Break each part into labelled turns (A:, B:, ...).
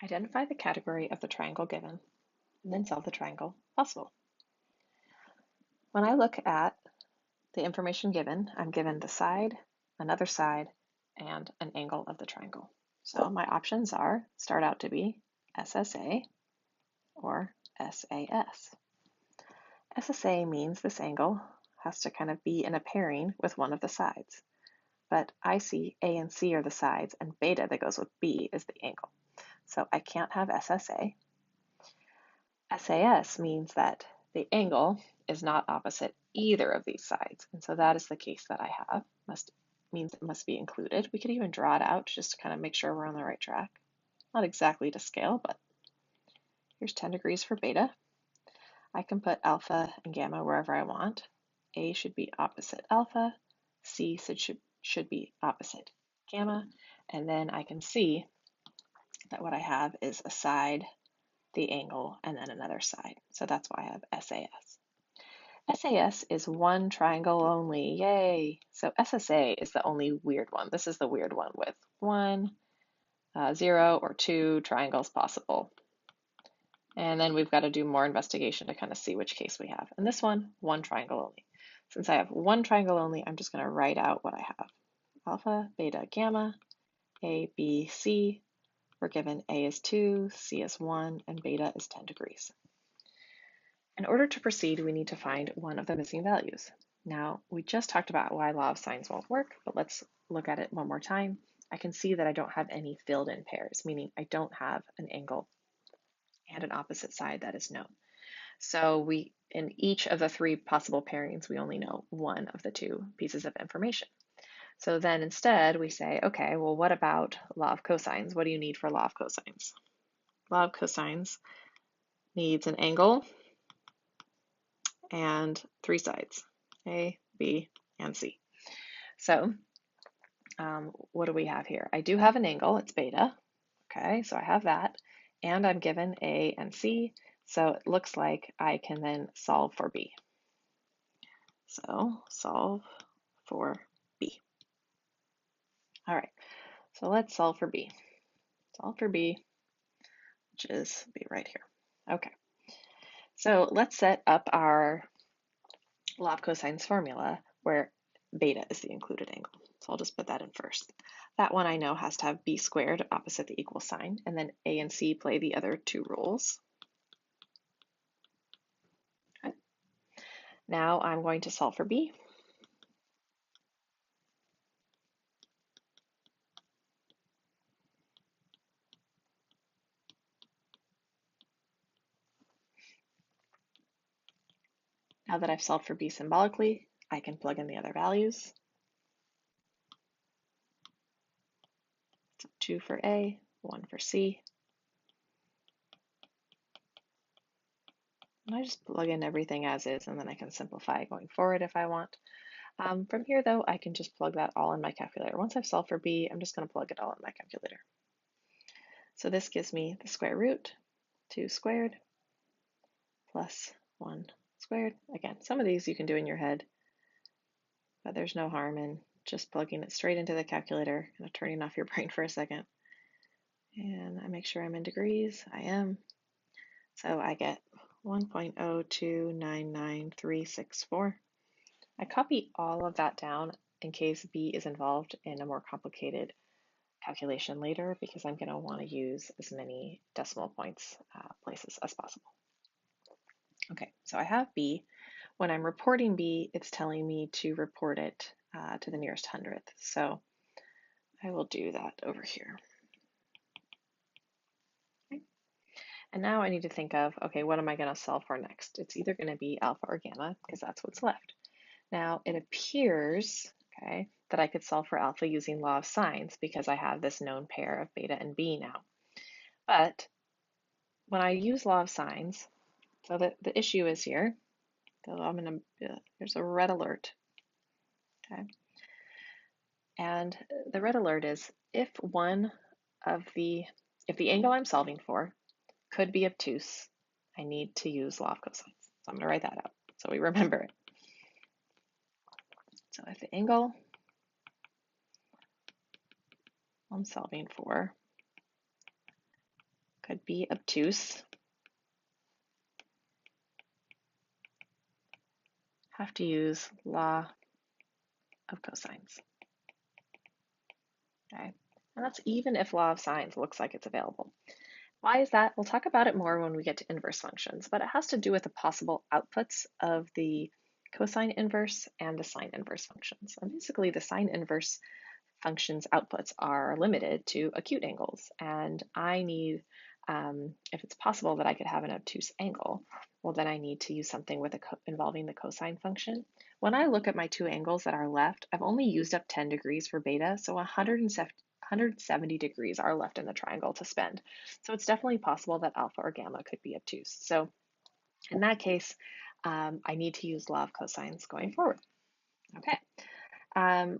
A: Identify the category of the triangle given, and then solve the triangle possible. When I look at the information given, I'm given the side, another side, and an angle of the triangle. So my options start out to be SSA or SAS. SSA means this angle has to kind of be in a pairing with one of the sides. But I see A and C are the sides, and beta that goes with B is the angle. So I can't have SSA. SAS means that the angle is not opposite either of these sides. And so that is the case that I have. Means it must be included. We could even draw it out just to kind of make sure we're on the right track. Not exactly to scale, but here's 10 degrees for beta. I can put alpha and gamma wherever I want. A should be opposite alpha. C should be opposite gamma. And then I can see that what I have is a side, the angle, and then another side. So that's why I have SAS. SAS is one triangle only, yay! So SSA is the only weird one. This is the weird one with 1, 0, or 2 triangles possible. And then we've got to do more investigation to kind of see which case we have. And this one triangle only. Since I have one triangle only, I'm just going to write out what I have. Alpha, beta, gamma, A, B, C. We're given A is 2, C is 1, and beta is 10 degrees. In order to proceed, we need to find one of the missing values. Now, we just talked about why law of sines won't work, but let's look at it one more time. I can see that I don't have any filled in pairs, meaning I don't have an angle and an opposite side that is known. So in each of the 3 possible pairings, we only know one of the 2 pieces of information. So then instead we say, okay, well, what about law of cosines? What do you need for law of cosines? Law of cosines needs an angle and 3 sides, A, B, and C. So what do we have here? I do have an angle, it's beta. Okay, so I have that. And I'm given A and C, so it looks like I can then solve for B. So solve for B. All right, so let's solve for B. Solve for B, which is B right here. Okay, so let's set up our law of cosines formula where beta is the included angle. So I'll just put that in first. That one I know has to have B squared opposite the equal sign, and then A and C play the other 2 roles. Okay. Now I'm going to solve for B. Now that I've solved for B symbolically, I can plug in the other values. So 2 for A, 1 for C. And I just plug in everything as is, and then I can simplify going forward if I want. From here, though, I can just plug that all in my calculator. Once I've solved for B, I'm just going to plug it all in my calculator. So this gives me the square root, 2 squared, plus 1 squared. Again, some of these you can do in your head, but there's no harm in just plugging it straight into the calculator, kind of turning off your brain for a second. And I make sure I'm in degrees. I am. So I get 1.0299364. I copy all of that down in case B is involved in a more complicated calculation later, because I'm going to want to use as many decimal points places as possible. Okay, so I have B. When I'm reporting B, it's telling me to report it to the nearest hundredth. So I will do that over here. Okay. And now I need to think of, okay, what am I going to solve for next? It's either going to be alpha or gamma, because that's what's left. Now it appears, okay, that I could solve for alpha using law of sines because I have this known pair of beta and B now. But when I use law of sines, so the issue is here, so there's a red alert, okay? And the red alert is if the angle I'm solving for could be obtuse, I need to use law of cosines. So I'm going to write that out so we remember it. So if the angle I'm solving for could be obtuse. Have to use law of cosines. Okay, and that's even if law of sines looks like it's available. Why is that? We'll talk about it more when we get to inverse functions, but it has to do with the possible outputs of the cosine inverse and the sine inverse functions. And basically, the sine inverse functions outputs are limited to acute angles, and I need, if it's possible that I could have an obtuse angle, well, then I need to use something with involving the cosine function. When I look at my two angles that are left, I've only used up 10 degrees for beta, so 170 degrees are left in the triangle to spend. So it's definitely possible that alpha or gamma could be obtuse. So in that case, I need to use law of cosines going forward. Okay.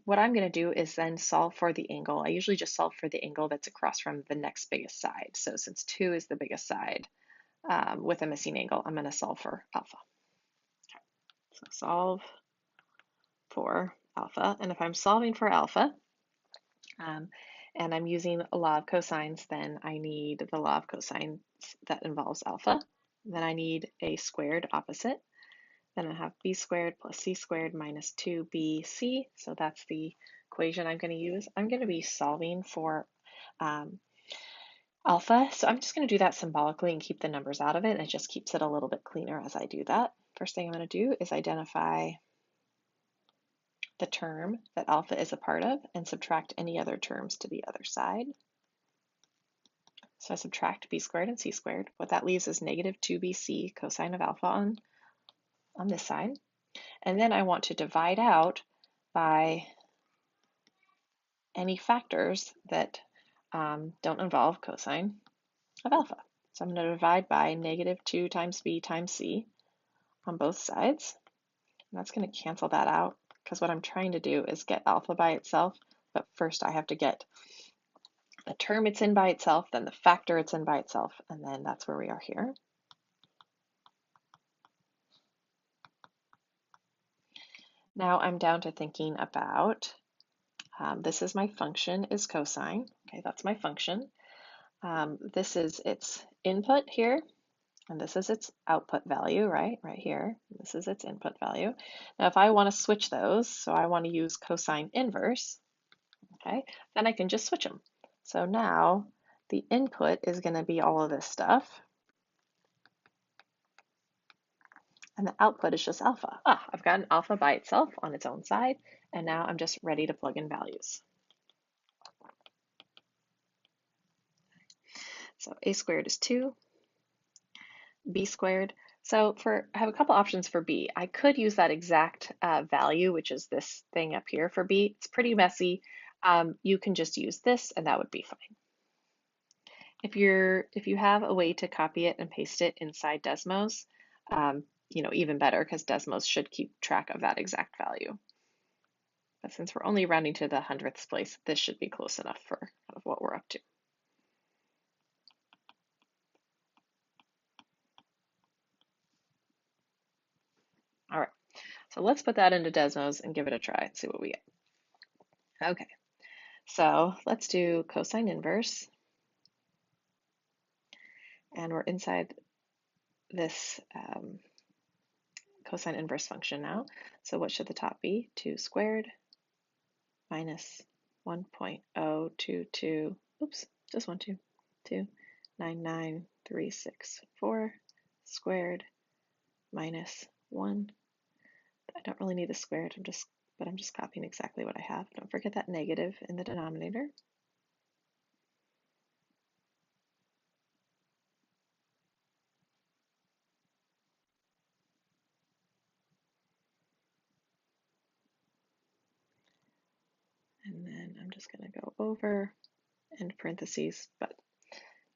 A: What I'm going to do is then solve for the angle. I usually just solve for the angle that's across from the next biggest side. So since 2 is the biggest side with a missing angle, I'm going to solve for alpha. Okay. So solve for alpha. And if I'm solving for alpha, and I'm using a law of cosines, then I need the law of cosines that involves alpha. Then I need a squared opposite. Then I have b squared plus c squared minus 2bc. So that's the equation I'm going to use. I'm going to be solving for alpha. So I'm just going to do that symbolically and keep the numbers out of it. And it just keeps it a little bit cleaner as I do that. First thing I'm going to do is identify the term that alpha is a part of and subtract any other terms to the other side. So I subtract b squared and c squared. What that leaves is negative 2bc cosine of alpha on this side. And then I want to divide out by any factors that don't involve cosine of alpha. So I'm going to divide by negative 2 times b times c on both sides. And that's going to cancel that out because what I'm trying to do is get alpha by itself, but first I have to get the term it's in by itself, then the factor it's in by itself, and then that's where we are here. Now I'm down to thinking about, this is my function is cosine. Okay, that's my function. This is its input here, and this is its output value, right here. This is its input value. Now, if I want to switch those, so I want to use cosine inverse, okay, then I can just switch them. So now the input is going to be all of this stuff, and the output is just alpha. I've got an alpha by itself on its own side, and now I'm just ready to plug in values. So a squared is 2, b squared. So I have a couple options for b. I could use that exact value, which is this thing up here for b. It's pretty messy. You can just use this, and that would be fine. If you have a way to copy it and paste it inside Desmos, even better, because Desmos should keep track of that exact value. But since we're only rounding to the 100th place, this should be close enough for kind of what we're up to. All right, so let's put that into Desmos and give it a try and see what we get. Okay, so let's do cosine inverse. And we're inside this cosine inverse function now. So what should the top be? 2 squared minus 1.022, oops, just 1, 2, 2, 99364 squared minus 1. I don't really need the squared, but I'm just copying exactly what I have. Don't forget that negative in the denominator. And then I'm just going to go over in parentheses, but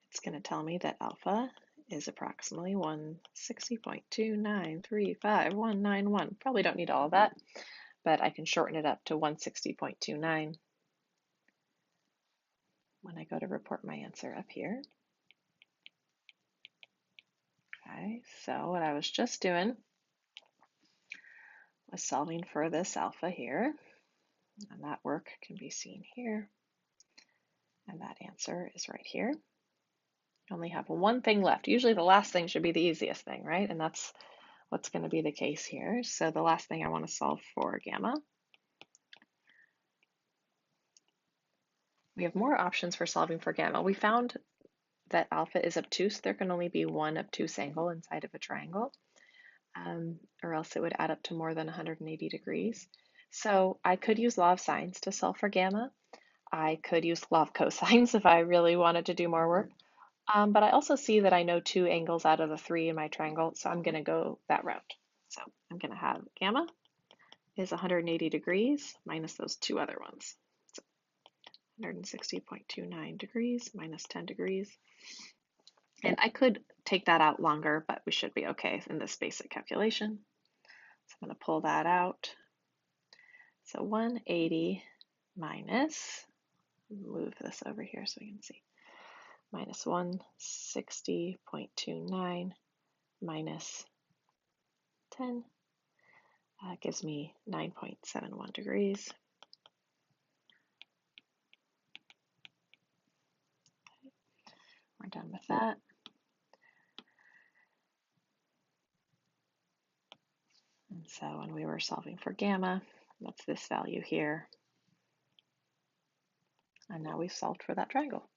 A: it's going to tell me that alpha is approximately 160.2935191. Probably don't need all of that, but I can shorten it up to 160.29 when I go to report my answer up here. Okay, so what I was just doing was solving for this alpha here, and that work can be seen here, and that answer is right here. Only have one thing left. Usually the last thing should be the easiest thing, right? And that's what's going to be the case here. So the last thing I want to solve for gamma. We have more options for solving for gamma. We found that alpha is obtuse. There can only be one obtuse angle inside of a triangle, or else it would add up to more than 180 degrees. So I could use law of sines to solve for gamma. I could use law of cosines if I really wanted to do more work. But I also see that I know 2 angles out of the 3 in my triangle, so I'm going to go that route. So I'm going to have gamma is 180 degrees minus those 2 other ones. So 160.29 degrees minus 10 degrees. And I could take that out longer, but we should be okay in this basic calculation. So I'm going to pull that out. So 180 minus, move this over here so we can see, minus 160.29 minus 10 gives me 9.71 degrees. We're done with that. And so when we were solving for gamma, that's this value here. And now we've solved for that triangle.